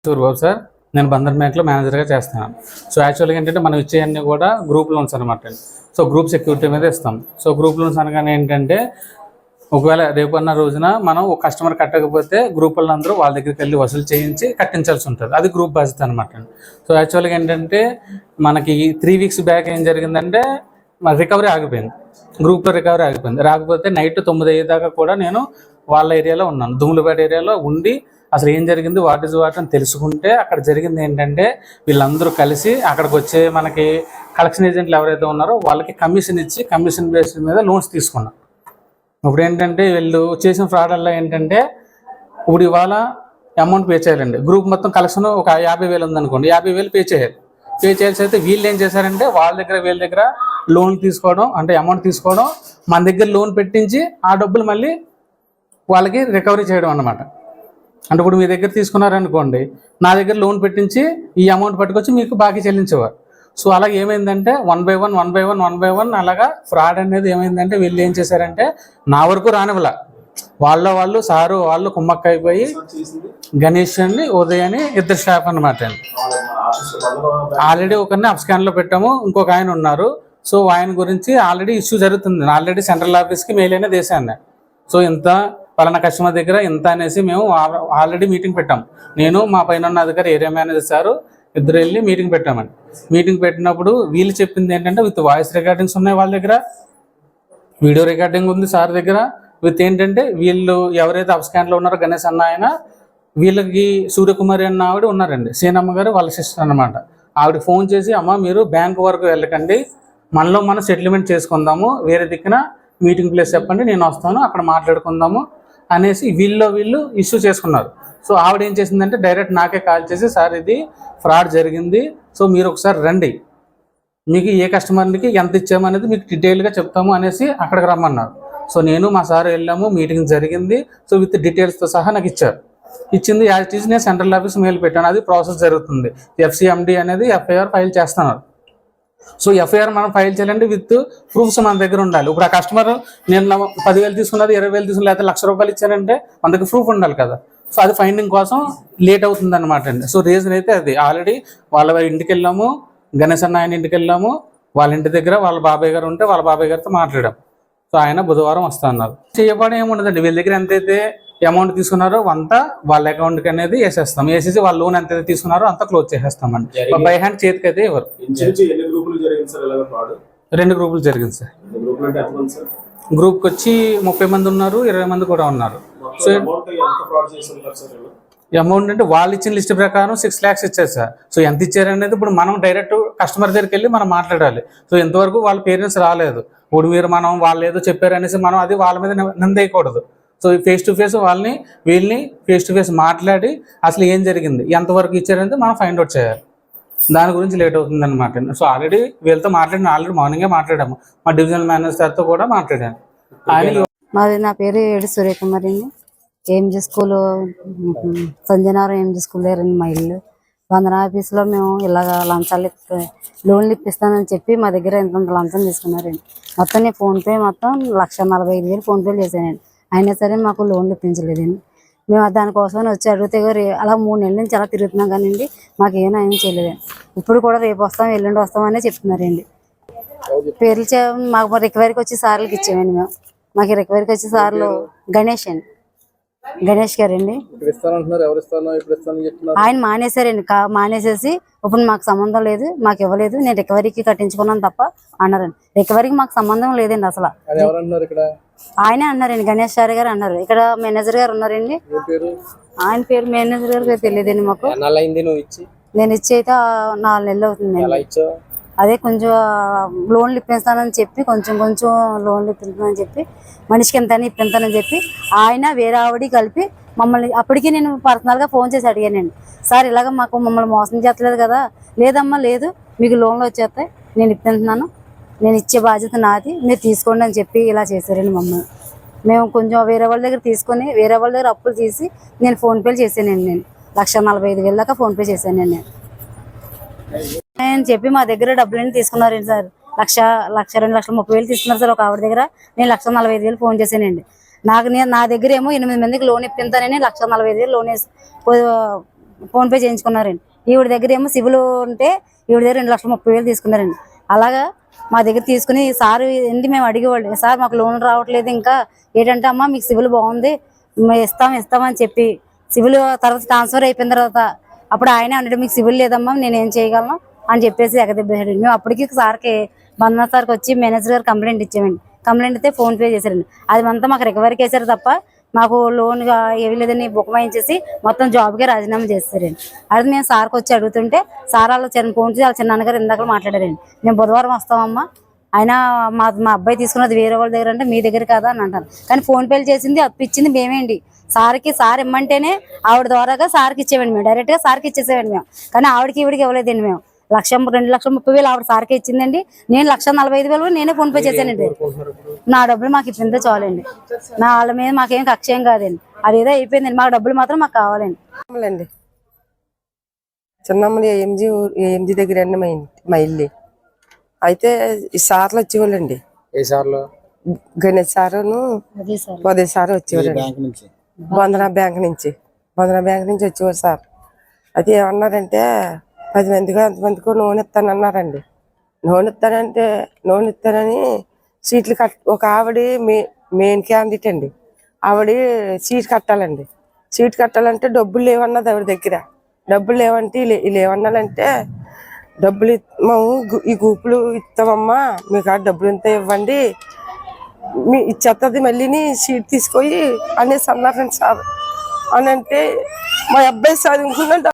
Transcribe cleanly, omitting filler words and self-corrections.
బాబు sir, నేను బంధన్ బ్యాంక్లో మేనేజర్గా చేస్తున్నాను. సో యాక్చువల్గా ఏంటంటే మనం ఇచ్చేవన్నీ కూడా గ్రూప్ లోన్స్ అనమాట. సో గ్రూప్ సెక్యూరిటీ మీద ఇస్తాం. సో గ్రూప్ లోన్స్ అనగానే ఏంటంటే ఒకవేళ రేపన్న రోజున మనం ఒక కస్టమర్ కట్టకపోతే గ్రూప్ వాళ్ళందరూ వాళ్ళ దగ్గరికి వెళ్ళి వసూలు చేయించి కట్టించాల్సి ఉంటుంది. అది గ్రూప్ బాధ్యత అనమాట. సో యాక్చువల్గా ఏంటంటే మనకి 3 వీక్స్ బ్యాక్ ఏం జరిగిందంటే రికవరీ ఆగిపోయింది, గ్రూప్లో రికవరీ ఆగిపోయింది. రాకపోతే నైట్ 9 అయ్యేదాకా కూడా నేను వాళ్ళ ఏరియాలో ఉన్నాను, దుమ్ములపేట ఏరియాలో ఉండి అసలు ఏం జరిగింది వాట్ ఈజ్ వాట్ అని తెలుసుకుంటే అక్కడ జరిగింది ఏంటంటే వీళ్ళందరూ కలిసి అక్కడికి వచ్చే మనకి కలెక్షన్ ఏజెంట్లు ఎవరైతే ఉన్నారో వాళ్ళకి కమిషన్ ఇచ్చి కమిషన్ బేస్ మీద లోన్స్ తీసుకున్నాం. ఇప్పుడు ఏంటంటే వీళ్ళు చేసిన ఫ్రాడ్ వల్ల ఏంటంటే ఇప్పుడు ఇవాళ అమౌంట్ పే చేయాలండి. గ్రూప్ మొత్తం కలెక్షన్ ఒక 50,000 ఉందనుకోండి, 50,000 పే చేయాలి. పే చేయాల్సి అయితే వీళ్ళు ఏం చేశారంటే వాళ్ళ దగ్గర వీళ్ళ దగ్గర లోన్ తీసుకోవడం, అంటే అమౌంట్ తీసుకోవడం, మన దగ్గర లోన్ పెట్టించి ఆ డబ్బులు మళ్ళీ వాళ్ళకి రికవరీ చేయడం అన్నమాట. అంటే ఇప్పుడు మీ దగ్గర తీసుకున్నారనుకోండి, నా దగ్గర లోన్ పెట్టించి ఈ అమౌంట్ పట్టుకొచ్చి మీకు బాకీ చెల్లించేవారు. సో అలాగే ఏమైందంటే 1 by 1 అలాగా ఫ్రాడ్ అనేది ఏమైందంటే వీళ్ళు ఏం చేశారంటే నా వరకు రానివ్వలా, వాళ్ళు సారు వాళ్ళు కుమ్మక్క అయిపోయి గణేష్ అని ఉదయ్ అని ఇద్దరు స్టాఫ్ అనమాట. ఆల్రెడీ ఒకరిని అప్స్కాన్లో పెట్టాము, ఇంకొక ఆయన ఉన్నారు. సో ఆయన గురించి ఆల్రెడీ ఇష్యూ జరుగుతుంది. ఆల్రెడీ సెంట్రల్ ఆఫీస్కి మెయిల్ అయినా చేశాను. సో ఇంత పలానా కస్టమర్ దగ్గర ఇంత అనేసి మేము ఆల్రెడీ మీటింగ్ పెట్టాం. నేను మా పైన ఉన్న అధికారి ఏరియా మేనేజర్ సారు ఇద్దరు వెళ్ళి మీటింగ్ పెట్టామండి. మీటింగ్ పెట్టినప్పుడు వీళ్ళు చెప్పింది ఏంటంటే విత్ వాయిస్ రికార్డింగ్స్ ఉన్నాయి, వాళ్ళ దగ్గర వీడియో రికార్డింగ్ ఉంది సార్ దగ్గర. విత్ ఏంటంటే వీళ్ళు ఎవరైతే అప్స్కాన్లో ఉన్నారో గణేష్ అన్న ఆయన, వీళ్ళకి సూర్యకుమారి అన్న ఆవిడ ఉన్నారండి, సీనమ్మ గారు వాళ్ళ సిస్టర్ అనమాట. ఆవిడ ఫోన్ చేసి అమ్మ మీరు బ్యాంక్ వరకు వెళ్ళకండి, మనలో మనం సెటిల్మెంట్ చేసుకుందాము, వేరే దిక్కున మీటింగ్ ప్లేస్ చెప్పండి, నేను వస్తాను అక్కడ మాట్లాడుకుందాము అనేసి వీళ్ళు ఇష్యూ చేసుకున్నారు. సో ఆవిడ ఏం చేసిందంటే డైరెక్ట్ నాకే కాల్ చేసి సార్ ఇది ఫ్రాడ్ జరిగింది, సో మీరు ఒకసారి రండి, మీకు ఏ కస్టమర్కి ఎంత ఇచ్చామనేది మీకు డీటెయిల్గా చెప్తాము అనేసి అక్కడికి రమ్మన్నారు. సో నేను మా సార్ వెళ్ళాము, మీటింగ్ జరిగింది. సో విత్ డీటెయిల్స్తో సహా నాకు ఇచ్చారు. ఇచ్చింది యాజ్ ఇట్ ఈజ్ నేను సెంట్రల్ ఆఫీస్ మెయిల్ పెట్టాను, అది ప్రాసెస్ జరుగుతుంది. FCMD అనేది FIR ఫైల్ చేస్తున్నారు. సో FIR మనం ఫైల్ చేయాలంటే విత్ ప్రూఫ్స్ మన దగ్గర ఉండాలి. ఇప్పుడు ఆ కస్టమర్ నేను 10,000 తీసుకున్నది 20,000 తీసుకున్నది లేకపోతే ₹1,00,000 ఇచ్చానంటే మన దగ్గర ప్రూఫ్ ఉండాలి కదా. సో అది ఫైండింగ్ కోసం లేట్ అవుతుంది అనమాట అండి. సో రీజన్ అయితే అది ఆల్రెడీ వాళ్ళ ఇంటికి వెళ్ళాము, గణేష్ అన్న ఆయన ఇంటికి వెళ్ళాము, వాళ్ళ ఇంటి దగ్గర వాళ్ళ బాబాయ్ గారు ఉంటే వాళ్ళ బాబాయ్ గారితో మాట్లాడాం. సో ఆయన బుధవారం వస్తా అన్నారు. చేయబడి ఏముండదండి, వీళ్ళ దగ్గర ఎంతైతే అమౌంట్ తీసుకున్నారో అంతా వాళ్ళ అకౌంట్కి అనేది వేసేస్తాం, వేసేసి వాళ్ళ లోన్ ఎంతైతే తీసుకున్నారో అంతా క్లోజ్ చేసేస్తామండి. బై హ్యాండ్ చేతికి అయితే ఎవరు 2 గ్రూపులు జరిగింది సార్. గ్రూప్కి వచ్చి 30 మంది ఉన్నారు, 20 మంది కూడా ఉన్నారు. సో అమౌంట్ అంటే వాళ్ళు ఇచ్చిన లిస్ట్ ప్రకారం 6 lakhs ఇచ్చారు సార్. సో ఎంత ఇచ్చారనేది ఇప్పుడు మనం డైరెక్ట్ కస్టమర్ దగ్గరికి వెళ్ళి మనం మాట్లాడాలి. సో ఎంతవరకు వాళ్ళ పేరెంట్స్ రాలేదు, ఇప్పుడు మీరు మనం వాళ్ళు ఏదో చెప్పారు అనేసి మనం అది వాళ్ళ మీద నిందేయకూడదు. సో ఫేస్ టు ఫేస్ వీళ్ళని ఫేస్ టు ఫేస్ మాట్లాడి అసలు ఏం జరిగింది, ఎంతవరకు ఇచ్చారనేది మనం ఫైండ్ అవుట్ చేయాలి. దాని గురించి లేట్ అవుతుంది అనమాట. సో ఆల్రెడీ వీళ్ళతో ఆల్రెడీ మార్నింగే మాట్లాడాము, మా డివిజనల్ మేనేజర్ సార్తో కూడా మాట్లాడాను. మాది నా పేరు ఏడు సూర్యకుమారి అండి. AMG స్కూల్ సంజయనగరం AMG స్కూల్ దగ్గర మా ఇల్లు. బంధన ఆఫీస్లో మేము ఇలాగ లంచాలు లోన్లు ఇప్పిస్తానని చెప్పి మా దగ్గర ఎంత లంచం తీసుకున్నారండి. మొత్తం నేను ఫోన్పే మొత్తం 1,45,000 ఫోన్పే చేశానండి. అయినా సరే మాకు లోన్లు ఇప్పించలేదండి. మేము దానికోసం వచ్చి అడిగితే అలా 3 నెలల నుంచి అలా తిరుగుతున్నాం కానివ్వండి, మాకు ఏం చేయలేదండి. ఇప్పుడు కూడా రేపు వస్తాం ఎల్లుండి వస్తామనే చెప్తున్నారండి. పేర్లు మాకు రికవరీకి వచ్చి సార్లకి ఇచ్చామండి. మాకు రికవరీకి వచ్చి సార్లు గణేష్ అండి, గణేష్ గారండి. ఆయన మానేశారండి, మానేసేసి ఇప్పుడు మాకు సంబంధం లేదు, మాకు ఇవ్వలేదు, నేను రికవరీకి కట్టించుకున్నాను తప్ప అన్నారండి. రికవరీకి మాకు సంబంధం లేదండి అసలు. ఆయనే అన్నారండి, గణేష్ సార్ గారు అన్నారు. ఇక్కడ మేనేజర్ గారు ఉన్నారండి, ఆయన పేరు మేనేజర్ గారు తెలియదండి మాకు. నేను ఇచ్చి అయితే 4 నెలలు అవుతుంది. అదే కొంచెం లోన్లు ఇప్పిస్తానని చెప్పి కొంచెం లోన్లు ఇప్పిస్తానని చెప్పి మనిషికి ఎంత ఇప్పిస్తానని చెప్పి ఆయన వేరే ఆవిడ కలిపి మమ్మల్ని, అప్పటికి నేను పర్సనల్గా ఫోన్ చేసి అడిగానండి, సార్ ఇలాగ మాకు మమ్మల్ని మోసం చేస్తలేదు కదా. లేదమ్మా లేదు, మీకు లోన్లు వచ్చేస్తాయి, నేను ఇప్పిస్తున్నాను, నేను ఇచ్చే బాధ్యత నాది, మీరు తీసుకోండి అని చెప్పి ఇలా చేశారండి మమ్మల్ని. మేము కొంచెం వేరే వాళ్ళ దగ్గర తీసుకొని వేరే వాళ్ళ దగ్గర అప్పులు తీసి నేను ఫోన్పేలు చేశానండి. నేను 1,45,000 దాకా ఫోన్పే చేశానండి. నేను అని చెప్పి మా దగ్గర డబ్బులన్నీ తీసుకున్నారండి సార్. 1,02,30,000 తీసుకున్నారు సార్ ఒక ఆవిడ దగ్గర. నేను 1,45,000 ఫోన్ చేశానండి. నా దగ్గర ఏమో 8 మందికి లోన్ ఇప్పింతానని 1,45,000 లోన్ ఫోన్ పే చేయించుకున్నారండి. ఈవిడ దగ్గర ఏమో సివిల్ ఉంటే ఈవిడ దగ్గర 2,30,000 తీసుకున్నారండి. అలాగా మా దగ్గర తీసుకుని సార్ ఏంటి మేము అడిగేవాళ్ళు, సార్ మాకు లోన్ రావట్లేదు ఇంకా ఏంటంటే అమ్మ మీకు సివిల్ బాగుంది మేము ఇస్తామని చెప్పి సివిల్ తర్వాత ట్రాన్స్ఫర్ అయిపోయిన తర్వాత అప్పుడు ఆయన అంటే మీకు సివిల్ లేదమ్మా నేనేం చేయగలను అని చెప్పేసి ఎగదెబ్బేసాడు. మేము అప్పటికి సార్కి బంధన సార్కి వచ్చి మేనేజర్ గారు కంప్లైంట్ ఇచ్చామండి. కంప్లైంట్ అయితే ఫోన్ పే చేశారండి. అది అంతా మాకు రికవరీకి వేసారు తప్ప మాకు లోన్గా ఏవి లేదని బుక్మాయించేసి మొత్తం జాబ్కే రాజీనామా చేస్తారండి. అది మేము సార్కి వచ్చి అడుగుతుంటే సార్ వాళ్ళు ఫోన్ చేసి వాళ్ళ చిన్నగారు ఇందాక మాట్లాడారండి. మేము బుధవారం వస్తామమ్మా అయినా మా అబ్బాయి తీసుకున్నది వేరే వాళ్ళ దగ్గర అంటే మీ దగ్గర కదా అని అంటారు. కానీ ఫోన్ పేలు చేసింది అప్పు ఇచ్చింది మేమేంటి సార్ ఇమ్మంటేనే ఆవిడ ద్వారాగా సార్కి ఇచ్చేవండి. మేము డైరెక్ట్గా సార్కి ఇచ్చేసేవండి మేము. కానీ ఆవిడకి ఈవిడికి ఇవ్వలేదండి. మేము 2,30,000 ఆవిడ సార్కి ఇచ్చిందండి. నేను 1,45,000 నేనే ఫోన్ పే చేశానండి. నా డబ్బులు మాకు ఇప్పిందే చాలండి. నా వాళ్ళ మీద మాకేం కక్షేం కాదండి. అదేదో అయిపోయిందండి. మాకు డబ్బులు మాత్రం మాకు కావాలండి. చిన్నమ్మని ఏఎంజీ దగ్గర అండి మా ఇల్లు. అయితే ఈ సార్లు వచ్చేవాళ్ళండి. ఏ సార్లు? గణేష్ సారును ఉదయ్ సార్ వచ్చేవాళ్ళండి. బంధన బ్యాంక్ నుంచి వచ్చేవారు సార్. అయితే ఏమన్నారంటే 10 మందికో ఎంతమందికో లోన్ ఇస్తానన్నారండి. లోన్ ఇస్తానని సీట్లు ఒక ఆవిడ మెయిన్ క్యాండిడేట్ అండి. ఆవిడ సీట్ కట్టాలండి. సీట్ కట్టాలంటే డబ్బులు లేవన్నది ఆవిడ దగ్గర. డబ్బులు లేవంటే వీళ్ళు ఏమన్నారంటే డబ్బులు మేము ఈ గ్రూపులు ఇస్తామమ్మా మీకు ఆ డబ్బులు ఎంత ఇవ్వండి మీ ఇచ్చేస్తుంది మళ్ళీని సీట్ తీసుకొని అనేసి అన్నారండి సార్. అని అంటే మా అబ్బాయి చదువుకున్న